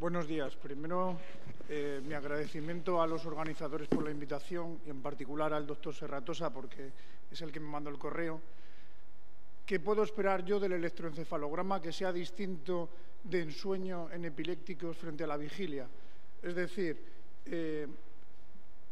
Buenos días. Primero, mi agradecimiento a los organizadores por la invitación y en particular al doctor Serratosa porque es el que me mandó el correo. ¿Qué puedo esperar yo del electroencefalograma que sea distinto de ensueño en epilépticos frente a la vigilia? Es decir,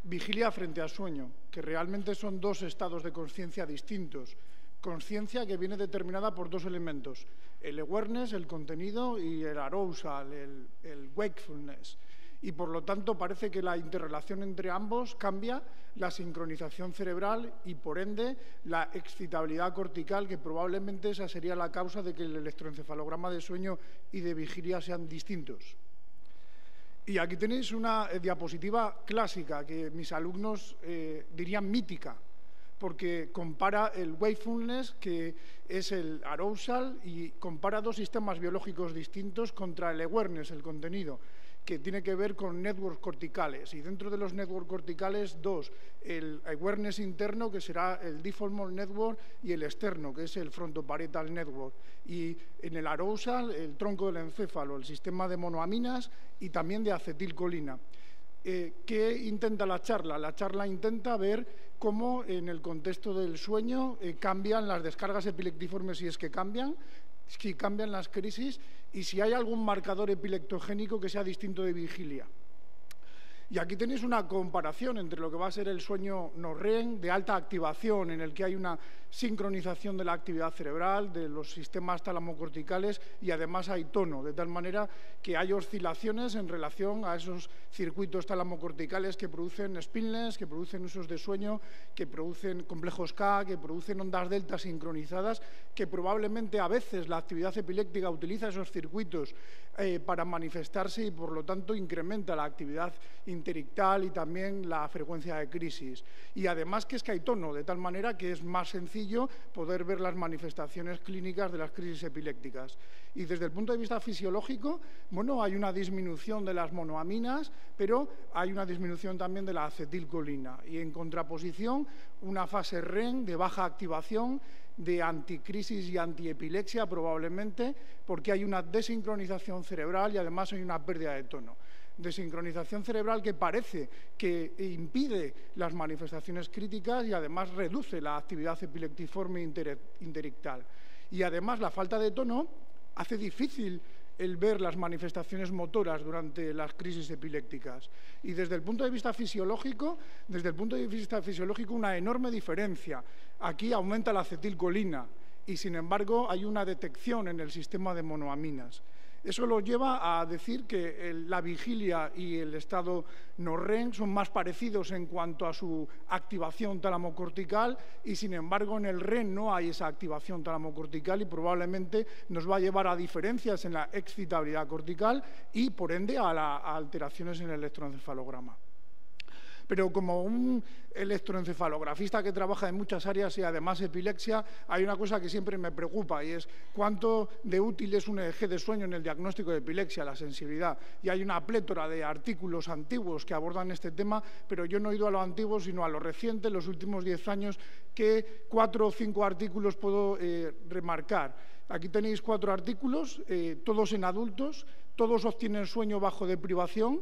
vigilia frente a sueño, que realmente son dos estados de conciencia distintos. Conciencia que viene determinada por dos elementos, el awareness, el contenido, y el arousal, el wakefulness. Y por lo tanto parece que la interrelación entre ambos cambia la sincronización cerebral y por ende la excitabilidad cortical, que probablemente esa sería la causa de que el electroencefalograma de sueño y de vigilia sean distintos. Y aquí tenéis una diapositiva clásica que mis alumnos dirían mítica, porque compara el wakefulness, que es el arousal, y compara dos sistemas biológicos distintos contra el awareness, el contenido, que tiene que ver con networks corticales. Y dentro de los networks corticales, dos, el awareness interno, que será el default mode network, y el externo, que es el frontoparietal network. Y en el arousal, el tronco del encéfalo, el sistema de monoaminas y también de acetilcolina. ¿Qué intenta la charla? La charla intenta ver cómo en el contexto del sueño cambian las descargas epileptiformes, si es que cambian, si cambian las crisis y si hay algún marcador epileptogénico que sea distinto de vigilia. Y aquí tenéis una comparación entre lo que va a ser el sueño no-REM de alta activación, en el que hay una sincronización de la actividad cerebral, de los sistemas talamocorticales, y además hay tono, de tal manera que hay oscilaciones en relación a esos circuitos talamocorticales que producen spinless, que producen usos de sueño, que producen complejos K, que producen ondas delta sincronizadas, que probablemente a veces la actividad epiléptica utiliza esos circuitos para manifestarse y por lo tanto incrementa la actividad interictal y también la frecuencia de crisis. Y además que es que hay tono, de tal manera que es más sencillo poder ver las manifestaciones clínicas de las crisis epilépticas. Y desde el punto de vista fisiológico, bueno, hay una disminución de las monoaminas, pero hay una disminución también de la acetilcolina. Y en contraposición, una fase REM de baja activación, de anticrisis y antiepilepsia probablemente, porque hay una desincronización cerebral y además hay una pérdida de tono. Desincronización cerebral que parece que impide las manifestaciones críticas y además reduce la actividad epileptiforme interictal. Y además la falta de tono hace difícil el ver las manifestaciones motoras durante las crisis epilépticas. Y desde el punto de vista fisiológico, una enorme diferencia. Aquí aumenta la acetilcolina y, sin embargo, hay una detección en el sistema de monoaminas. Eso lo lleva a decir que la vigilia y el estado no-REM son más parecidos en cuanto a su activación talamocortical y, sin embargo, en el REM no hay esa activación talamocortical y probablemente nos va a llevar a diferencias en la excitabilidad cortical y, por ende, a alteraciones en el electroencefalograma. Pero como un electroencefalografista que trabaja en muchas áreas y además epilepsia, hay una cosa que siempre me preocupa y es cuánto de útil es un EEG de sueño en el diagnóstico de epilepsia, la sensibilidad. Y hay una plétora de artículos antiguos que abordan este tema, pero yo no he ido a lo antiguo, sino a lo reciente, los últimos 10 años, que 4 o 5 artículos puedo remarcar. Aquí tenéis 4 artículos, todos en adultos, todos obtienen sueño bajo deprivación,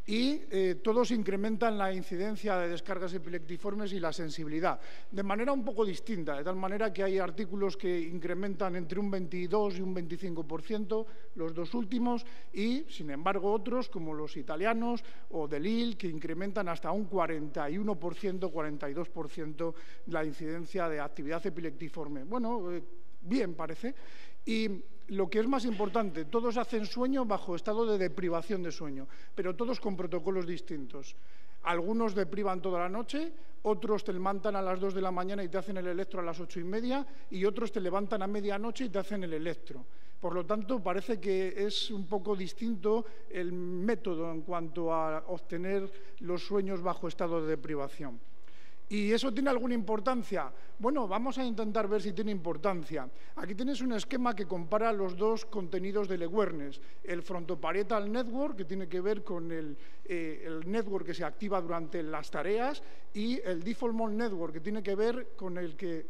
y todos incrementan la incidencia de descargas epileptiformes y la sensibilidad, de manera un poco distinta, de tal manera que hay artículos que incrementan entre un 22 y un 25%, los dos últimos, y, sin embargo, otros, como los italianos o de Lille, que incrementan hasta un 41%, 42% la incidencia de actividad epileptiforme. Bueno, bien, parece. Y lo que es más importante, todos hacen sueño bajo estado de deprivación de sueño, pero todos con protocolos distintos. Algunos deprivan toda la noche, otros te levantan a las 2 de la mañana y te hacen el electro a las 8:30 y otros te levantan a medianoche y te hacen el electro. Por lo tanto, parece que es un poco distinto el método en cuanto a obtener los sueños bajo estado de deprivación. ¿Y eso tiene alguna importancia? Bueno, vamos a intentar ver si tiene importancia. Aquí tenéis un esquema que compara los dos contenidos del awareness. El frontoparietal network, que tiene que ver con el network que se activa durante las tareas, y el default mode network, que tiene que ver con el que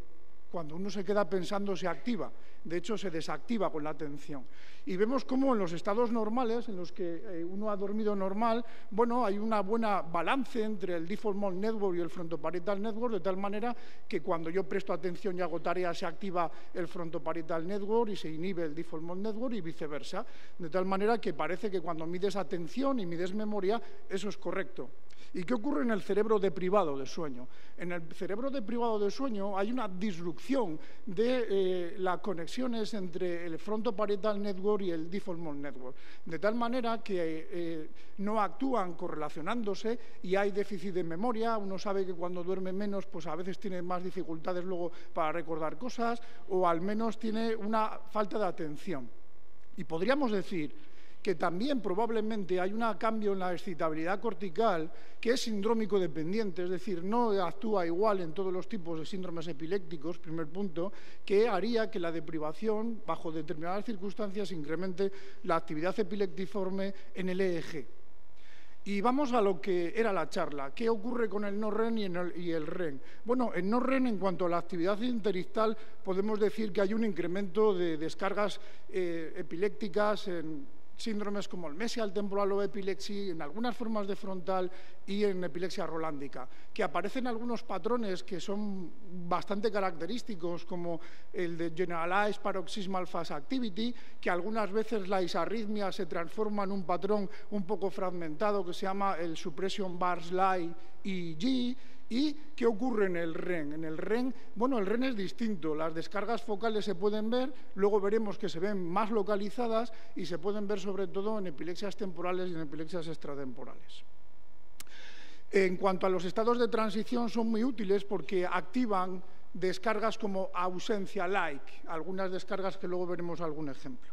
Cuando uno se queda pensando se activa, de hecho se desactiva con la atención. Y vemos cómo en los estados normales, en los que uno ha dormido normal, bueno, hay una buena balance entre el default mode network y el frontoparietal network, de tal manera que cuando yo presto atención y hago tareas se activa el frontoparietal network y se inhibe el default mode network y viceversa, de tal manera que parece que cuando mides atención y mides memoria, eso es correcto. ¿Y qué ocurre en el cerebro deprivado de sueño? En el cerebro deprivado de sueño hay una disrupción de las conexiones entre el frontoparietal network y el default mode network, de tal manera que no actúan correlacionándose y hay déficit de memoria. Uno sabe que cuando duerme menos, pues a veces tiene más dificultades luego para recordar cosas, o al menos tiene una falta de atención. Y podríamos decir que también probablemente hay un cambio en la excitabilidad cortical que es sindrómico dependiente, es decir, no actúa igual en todos los tipos de síndromes epilépticos, primer punto, que haría que la deprivación, bajo determinadas circunstancias, incremente la actividad epileptiforme en el EEG. Y vamos a lo que era la charla. ¿Qué ocurre con el no-REM y el REM? Bueno, en no-REM, en cuanto a la actividad interictal, podemos decir que hay un incremento de descargas epilépticas en síndromes como el mesial temporal lobe epilepsy, en algunas formas de frontal y en epilepsia rolándica, que aparecen algunos patrones que son bastante característicos, como el de Generalized Paroxysmal Fast Activity, que algunas veces la isarritmia se transforma en un patrón un poco fragmentado que se llama el Suppression Bar Slide EEG. ¿Y qué ocurre en el REM? En el REM, bueno, el REM es distinto. Las descargas focales se pueden ver, luego veremos que se ven más localizadas y se pueden ver sobre todo en epilepsias temporales y en epilepsias extratemporales. En cuanto a los estados de transición, son muy útiles porque activan descargas como ausencia-like, algunas descargas que luego veremos algún ejemplo.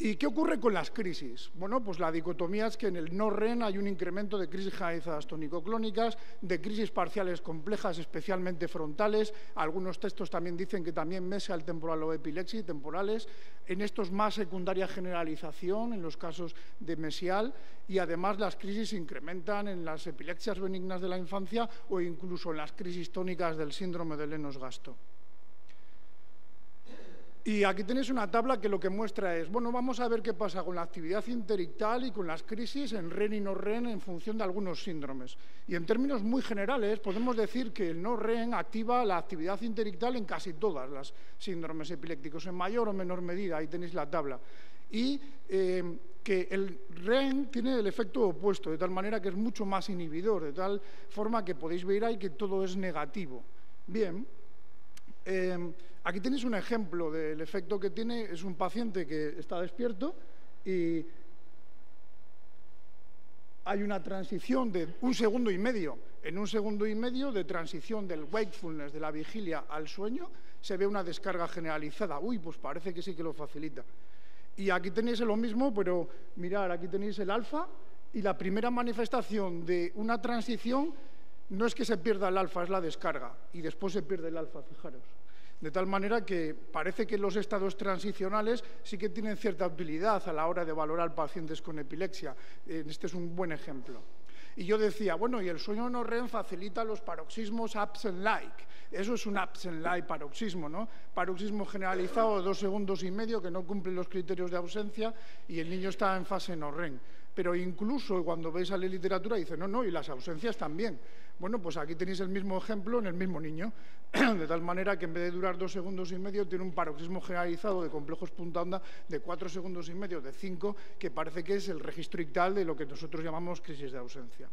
¿Y qué ocurre con las crisis? Bueno, pues la dicotomía es que en el no-REM hay un incremento de crisis generalizadas tónico-clónicas, de crisis parciales complejas, especialmente frontales. Algunos textos también dicen que también mesial temporal o epilepsia temporales. En estos más secundaria generalización, en los casos de mesial, y además las crisis se incrementan en las epilepsias benignas de la infancia o incluso en las crisis tónicas del síndrome de Lennox-Gastaut. Y aquí tenéis una tabla que lo que muestra es, bueno, vamos a ver qué pasa con la actividad interictal y con las crisis en REM y no-REM en función de algunos síndromes. Y en términos muy generales podemos decir que el no-REM activa la actividad interictal en casi todas las síndromes epilépticos, en mayor o menor medida, ahí tenéis la tabla. Y que el REM tiene el efecto opuesto, de tal manera que es mucho más inhibidor, de tal forma que podéis ver ahí que todo es negativo. Bien. Aquí tenéis un ejemplo del efecto que tiene. Es un paciente que está despierto y hay una transición de 1,5 segundos. En 1,5 segundos de transición del wakefulness, de la vigilia al sueño, se ve una descarga generalizada. Uy, pues parece que sí que lo facilita. Y aquí tenéis lo mismo, pero mirad, aquí tenéis el alfa y la primera manifestación de una transición no es que se pierda el alfa, es la descarga, y después se pierde el alfa, fijaros. De tal manera que parece que los estados transicionales sí que tienen cierta utilidad a la hora de valorar pacientes con epilepsia. Este es un buen ejemplo. Y yo decía, bueno, y el sueño no-REM facilita los paroxismos absent-like. Eso es un absent-like paroxismo, ¿no? Paroxismo generalizado de 2,5 segundos que no cumple los criterios de ausencia y el niño está en fase no-REM. Pero incluso cuando veis a la literatura dice, no, y las ausencias también. Bueno, pues aquí tenéis el mismo ejemplo en el mismo niño, de tal manera que en vez de durar 2,5 segundos tiene un paroxismo generalizado de complejos punta onda de 4,5 segundos, de 5, que parece que es el registro ictal de lo que nosotros llamamos crisis de ausencia.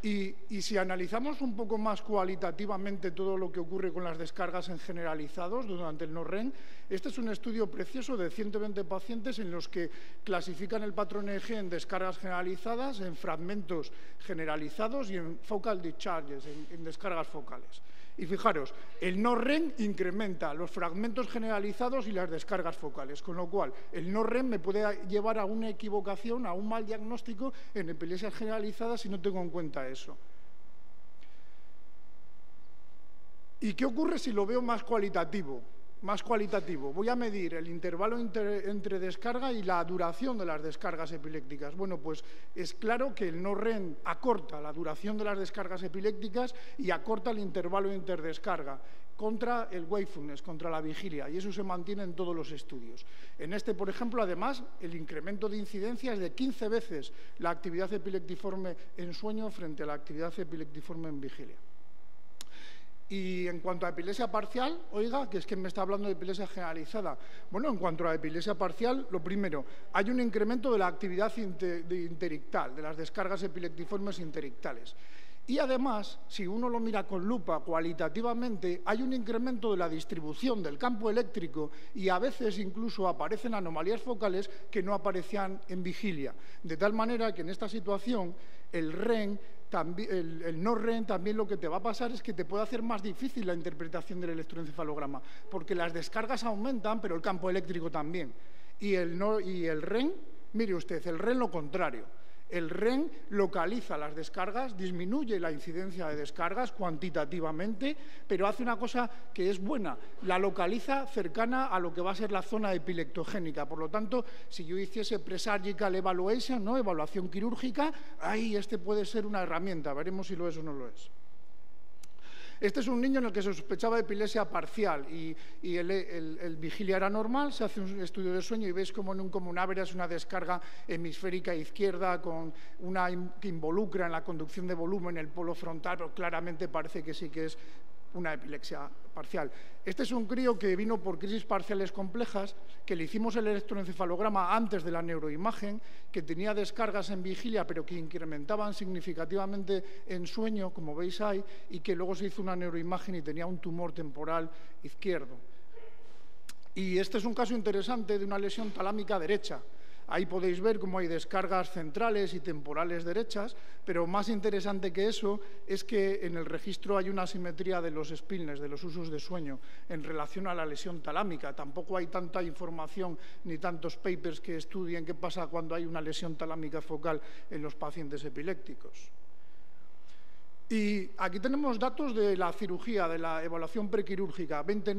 Y si analizamos un poco más cualitativamente todo lo que ocurre con las descargas en generalizados durante el no-REM, este es un estudio precioso de 120 pacientes en los que clasifican el patrón EEG en descargas generalizadas, en fragmentos generalizados y en focal discharges, en descargas focales. Y fijaros, el no-REM incrementa los fragmentos generalizados y las descargas focales, con lo cual el no-REM me puede llevar a una equivocación, a un mal diagnóstico en epilepsias generalizadas si no tengo en cuenta eso. ¿Y qué ocurre si lo veo más cualitativo? más cualitativo. Voy a medir el intervalo entre descarga y la duración de las descargas epilépticas. Bueno, pues es claro que el no-REM acorta la duración de las descargas epilépticas y acorta el intervalo interdescarga contra el wakefulness, contra la vigilia, y eso se mantiene en todos los estudios. En este, por ejemplo, además, el incremento de incidencia es de 15 veces la actividad epileptiforme en sueño frente a la actividad epileptiforme en vigilia. Y en cuanto a epilepsia parcial, oiga, que es que me está hablando de epilepsia generalizada. Bueno, en cuanto a epilepsia parcial, lo primero, hay un incremento de la actividad interictal, de las descargas epileptiformes interictales. Y además, si uno lo mira con lupa cualitativamente, hay un incremento de la distribución del campo eléctrico y a veces incluso aparecen anomalías focales que no aparecían en vigilia. De tal manera que en esta situación el REM, el no-REM también lo que te va a pasar es que te puede hacer más difícil la interpretación del electroencefalograma, porque las descargas aumentan, pero el campo eléctrico también. Y el REM, mire usted, el REM lo contrario. El REM localiza las descargas, disminuye la incidencia de descargas cuantitativamente, pero hace una cosa que es buena, la localiza cercana a lo que va a ser la zona epileptogénica. Por lo tanto, si yo hiciese presurgical evaluation, ¿no?, evaluación quirúrgica, ahí este puede ser una herramienta, veremos si lo es o no lo es. Este es un niño en el que se sospechaba de epilepsia parcial y el vigilia era normal, se hace un estudio de sueño y veis como en un comunávera es una descarga hemisférica izquierda que involucra en la conducción de volumen el polo frontal, pero claramente parece que sí que es una epilepsia parcial. Este es un crío que vino por crisis parciales complejas, que le hicimos el electroencefalograma antes de la neuroimagen, que tenía descargas en vigilia, pero que incrementaban significativamente en sueño, como veis ahí, y que luego se hizo una neuroimagen y tenía un tumor temporal izquierdo. Y este es un caso interesante de una lesión talámica derecha. Ahí podéis ver cómo hay descargas centrales y temporales derechas, pero más interesante que eso es que en el registro hay una asimetría de los spilnes, de los usos de sueño, en relación a la lesión talámica. Tampoco hay tanta información ni tantos papers que estudien qué pasa cuando hay una lesión talámica focal en los pacientes epilépticos. Y aquí tenemos datos de la cirugía, de la evaluación prequirúrgica. 20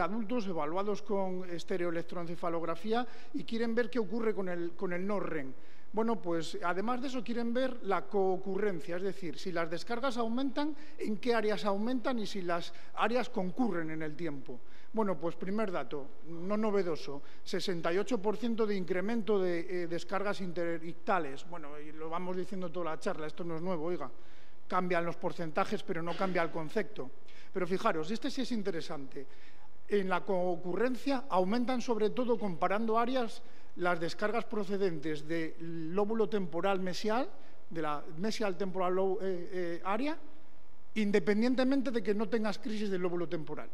adultos evaluados con estereoelectroencefalografía y quieren ver qué ocurre con el no-REM. Bueno, pues además de eso quieren ver la coocurrencia, es decir, si las descargas aumentan, en qué áreas aumentan y si las áreas concurren en el tiempo. Bueno, pues primer dato, no novedoso, 68% de incremento de descargas interictales. Bueno, y lo vamos diciendo toda la charla, esto no es nuevo, oiga. Cambian los porcentajes, pero no cambia el concepto. Pero fijaros, este sí es interesante. En la coocurrencia aumentan sobre todo comparando áreas las descargas procedentes del lóbulo temporal mesial, de la mesial temporal area, independientemente de que no tengas crisis del lóbulo temporal.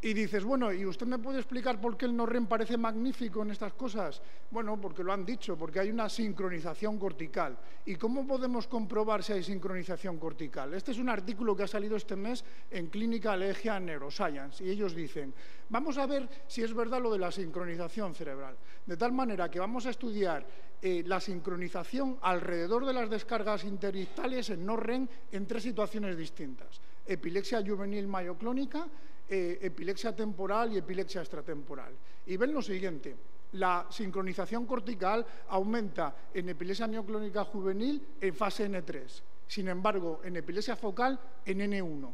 Y dices, bueno, ¿y usted me puede explicar por qué el no-REM parece magnífico en estas cosas? Bueno, porque lo han dicho, porque hay una sincronización cortical. ¿Y cómo podemos comprobar si hay sincronización cortical? Este es un artículo que ha salido este mes en Clinical Asia Neuroscience, y ellos dicen, vamos a ver si es verdad lo de la sincronización cerebral. De tal manera que vamos a estudiar la sincronización alrededor de las descargas interictales en no-REM en 3 situaciones distintas. Epilepsia juvenil mayoclónica, epilepsia temporal y epilepsia extratemporal. Y ven lo siguiente, la sincronización cortical aumenta en epilepsia mioclónica juvenil en fase N3, sin embargo, en epilepsia focal en N1.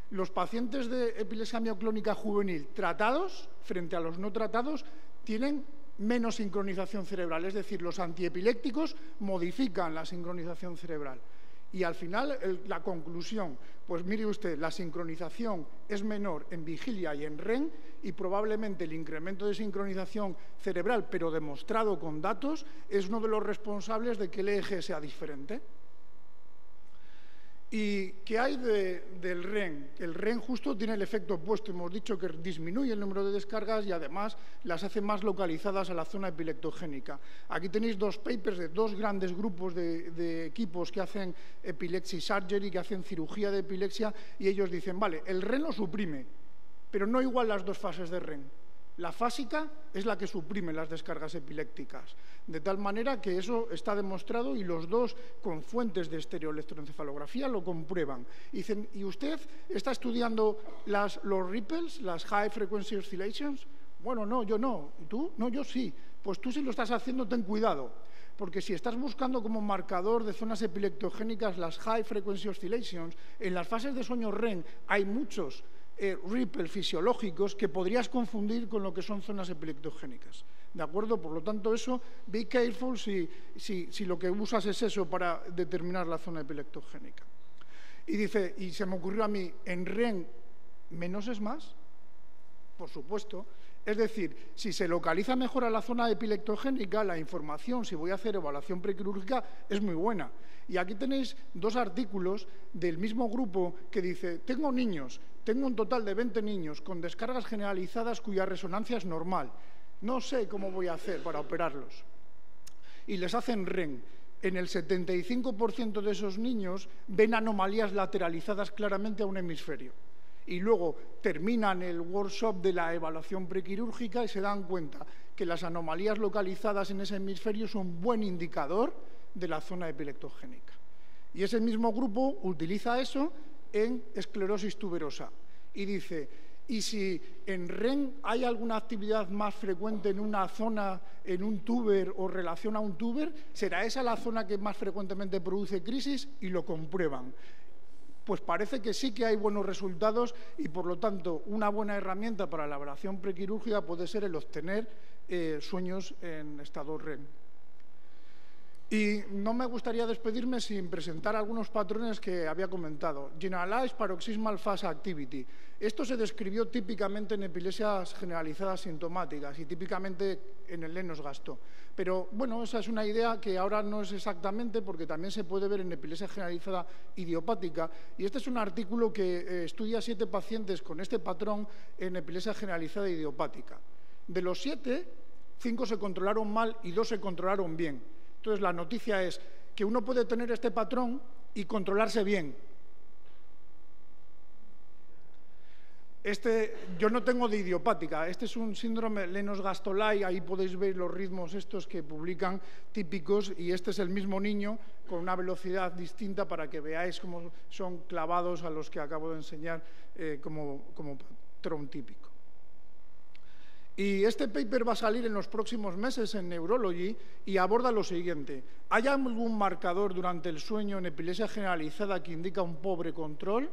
Los pacientes de epilepsia mioclónica juvenil tratados, frente a los no tratados, tienen menos sincronización cerebral, es decir, los antiepilépticos modifican la sincronización cerebral. Y al final, la conclusión, pues mire usted, la sincronización es menor en vigilia y en REM y probablemente el incremento de sincronización cerebral, pero demostrado con datos, es uno de los responsables de que el EEG sea diferente. ¿Y qué hay del REM? El REM justo tiene el efecto opuesto. Hemos dicho que disminuye el número de descargas y además las hace más localizadas a la zona epileptogénica. Aquí tenéis 2 papers de 2 grandes grupos de equipos que hacen epilepsy surgery, que hacen cirugía de epilepsia, y ellos dicen, vale, el REM lo suprime, pero no igual las 2 fases de REM. La fásica es la que suprime las descargas epilépticas, de tal manera que eso está demostrado y los dos con fuentes de estereoelectroencefalografía lo comprueban. Dicen, ¿y usted está estudiando los ripples, las high frequency oscillations? Bueno, no, yo no. ¿Y tú? No, yo sí. Pues tú si lo estás haciendo, ten cuidado. Porque si estás buscando como marcador de zonas epileptogénicas las high frequency oscillations, en las fases de sueño REM hay muchos ripples fisiológicos que podrías confundir con lo que son zonas epileptogénicas. ¿De acuerdo? Por lo tanto, eso, be careful si lo que usas es eso para determinar la zona epileptogénica. Y dice, y se me ocurrió a mí, ¿en REM menos es más? Por supuesto. Es decir, si se localiza mejor a la zona epileptogénica, la información, si voy a hacer evaluación prequirúrgica, es muy buena. Y aquí tenéis dos artículos del mismo grupo que dice, tengo un total de 20 niños con descargas generalizadas cuya resonancia es normal. No sé cómo voy a hacer para operarlos. Y les hacen REM. En el 75% de esos niños ven anomalías lateralizadas claramente a un hemisferio. Y luego terminan el workshop de la evaluación prequirúrgica y se dan cuenta que las anomalías localizadas en ese hemisferio son un buen indicador de la zona epileptogénica. Y ese mismo grupo utiliza eso en esclerosis tuberosa y dice, ¿y si en REM hay alguna actividad más frecuente en una zona, en un tuber o relación a un tuber? ¿Será esa la zona que más frecuentemente produce crisis? Y lo comprueban. Pues parece que sí que hay buenos resultados y, por lo tanto, una buena herramienta para la evaluación prequirúrgica puede ser el obtener sueños en estado REM. Y no me gustaría despedirme sin presentar algunos patrones que había comentado. Generalized Paroxysmal Fast Activity. Esto se describió típicamente en epilepsias generalizadas sintomáticas y típicamente en el Lennox-Gastaut. Pero, bueno, esa es una idea que ahora no es exactamente porque también se puede ver en epilepsia generalizada idiopática. Y este es un artículo que estudia 7 pacientes con este patrón en epilepsia generalizada idiopática. De los 7, 5 se controlaron mal y 2 se controlaron bien. Entonces, la noticia es que uno puede tener este patrón y controlarse bien. Yo no tengo de idiopática, este es un síndrome Lennox-Gastaut, ahí podéis ver los ritmos estos que publican típicos y este es el mismo niño con una velocidad distinta para que veáis cómo son clavados a los que acabo de enseñar como patrón típico. Y este paper va a salir en los próximos meses en Neurology y aborda lo siguiente. ¿Hay algún marcador durante el sueño en epilepsia generalizada que indica un pobre control?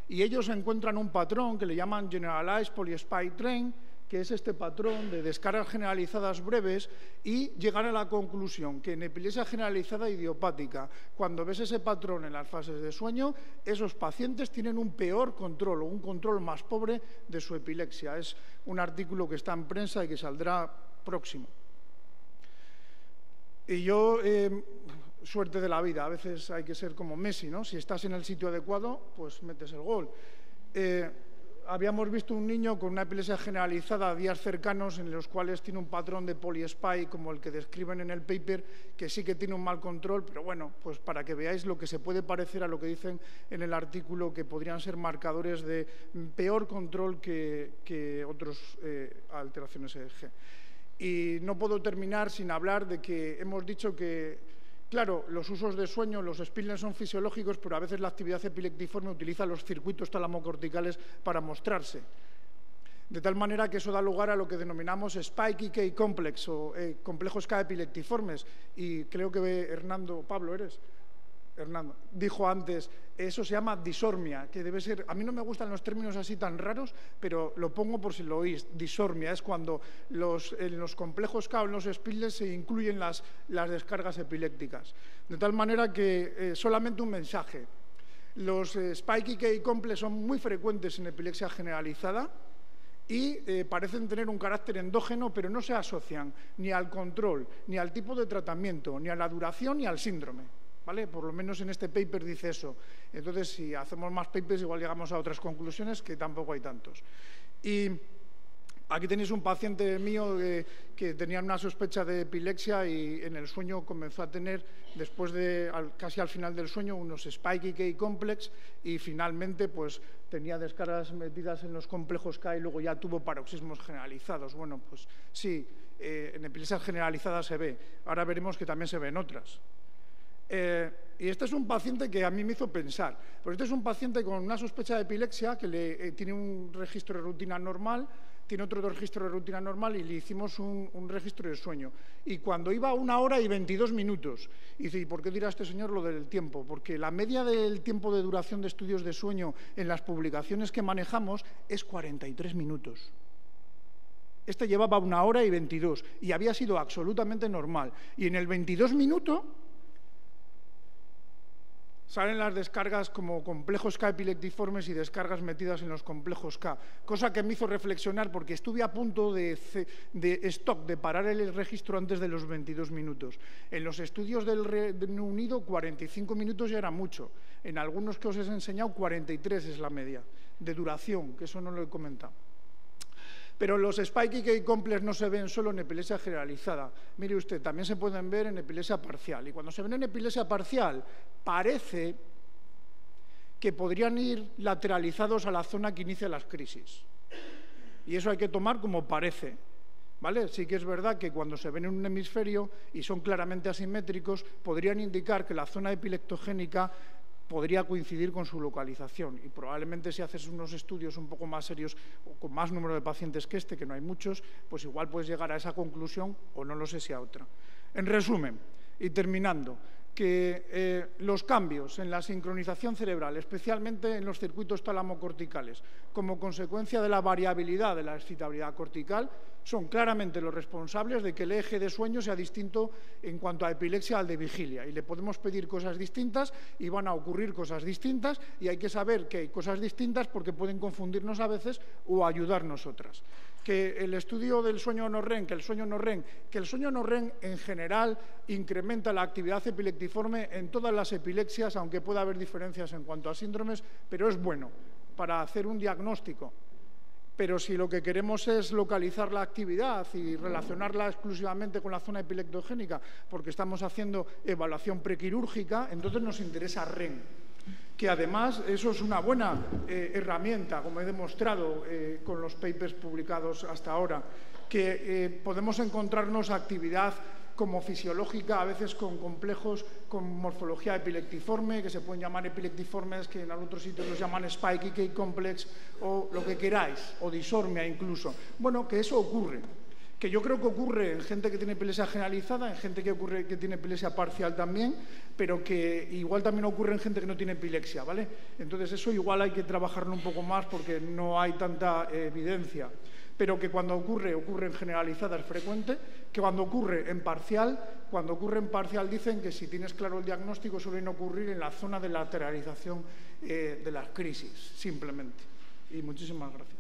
Y ellos encuentran un patrón que le llaman Generalized Polyspike Trend, que es este patrón de descargas generalizadas breves, y llegan a la conclusión que en epilepsia generalizada idiopática, cuando ves ese patrón en las fases de sueño, esos pacientes tienen un peor control o un control más pobre de su epilepsia. Es un artículo que está en prensa y que saldrá próximo. Y yo, suerte de la vida, a veces hay que ser como Messi, ¿no? Si estás en el sitio adecuado, pues metes el gol. Habíamos visto un niño con una epilepsia generalizada a días cercanos en los cuales tiene un patrón de polyspike como el que describen en el paper, que sí que tiene un mal control, pero bueno, pues para que veáis lo que se puede parecer a lo que dicen en el artículo, que podrían ser marcadores de peor control que otras alteraciones EEG. Y no puedo terminar sin hablar de que hemos dicho que, claro, los usos de sueño, los spindles son fisiológicos, pero a veces la actividad epileptiforme utiliza los circuitos talamocorticales para mostrarse. De tal manera que eso da lugar a lo que denominamos Spike K complex o complejos K epileptiformes. Y creo que Hernando dijo antes, eso se llama disormia, que debe ser, a mí no me gustan los términos así tan raros, pero lo pongo por si lo oís. Disormia es cuando en los complejos K o en los spindles se incluyen las descargas epilépticas. De tal manera que solamente un mensaje. Los Spike K complex son muy frecuentes en epilepsia generalizada y parecen tener un carácter endógeno, pero no se asocian ni al control, ni al tipo de tratamiento, ni a la duración, ni al síndrome. ¿Vale? Por lo menos en este paper dice eso. Entonces, si hacemos más papers, igual llegamos a otras conclusiones, que tampoco hay tantos. Y Aquí tenéis un paciente mío que tenía una sospecha de epilepsia y en el sueño comenzó a tener, después de casi al final del sueño, unos spiky K complex y finalmente pues tenía descargas metidas en los complejos K y luego ya tuvo paroxismos generalizados. Bueno, pues sí, en epilepsias generalizadas se ve. Ahora veremos que también se ve en otras. Y este es un paciente que a mí me hizo pensar. Pues este es un paciente con una sospecha de epilepsia que tiene un registro de rutina normal, tiene otro registro de rutina normal y le hicimos un registro de sueño. Y cuando iba a 1 hora y 22 minutos, y dice, ¿y por qué dirá este señor lo del tiempo? Porque la media del tiempo de duración de estudios de sueño en las publicaciones que manejamos es 43 minutos. Este llevaba 1 hora y 22 y había sido absolutamente normal. Y en el 22 minutos salen las descargas como complejos K epileptiformes y descargas metidas en los complejos K, cosa que me hizo reflexionar porque estuve a punto de parar el registro antes de los 22 minutos. En los estudios del Reino Unido, 45 minutos ya era mucho. En algunos que os he enseñado, 43 es la media de duración, que eso no lo he comentado. Pero los spiky K complex no se ven solo en epilepsia generalizada. Mire usted, también se pueden ver en epilepsia parcial. Y cuando se ven en epilepsia parcial, parece que podrían ir lateralizados a la zona que inicia las crisis. Y eso hay que tomar como parece, ¿vale? Sí que es verdad que cuando se ven en un hemisferio y son claramente asimétricos, podrían indicar que la zona epileptogénica podría coincidir con su localización y probablemente si haces unos estudios un poco más serios o con más número de pacientes que este, que no hay muchos, pues igual puedes llegar a esa conclusión o no lo sé si a otra. En resumen, y terminando, que los cambios en la sincronización cerebral, especialmente en los circuitos tálamo-corticales, como consecuencia de la variabilidad de la excitabilidad cortical, son claramente los responsables de que el eje de sueño sea distinto en cuanto a epilepsia al de vigilia. Y le podemos pedir cosas distintas y van a ocurrir cosas distintas y hay que saber que hay cosas distintas porque pueden confundirnos a veces o ayudarnos otras. Que el estudio del sueño no-REM, que el sueño no-REM en general incrementa la actividad epileptiforme en todas las epilepsias, aunque pueda haber diferencias en cuanto a síndromes, pero es bueno para hacer un diagnóstico. Pero si lo que queremos es localizar la actividad y relacionarla exclusivamente con la zona epileptogénica, porque estamos haciendo evaluación prequirúrgica, entonces nos interesa REM. Que además eso es una buena herramienta, como he demostrado con los papers publicados hasta ahora, que podemos encontrarnos actividad como fisiológica, a veces con complejos con morfología epileptiforme, que se pueden llamar epileptiformes, que en otros sitios los llaman spiky K complex, o lo que queráis, o disórmia incluso. Bueno, que eso ocurre. Que yo creo que ocurre en gente que tiene epilepsia generalizada, en gente que tiene epilepsia parcial también, pero que igual también ocurre en gente que no tiene epilepsia, ¿vale? Entonces eso igual hay que trabajarlo un poco más porque no hay tanta evidencia. Pero que cuando ocurre en generalizada es frecuente, que cuando ocurre en parcial dicen que si tienes claro el diagnóstico suelen ocurrir en la zona de lateralización de las crisis, simplemente. Y muchísimas gracias.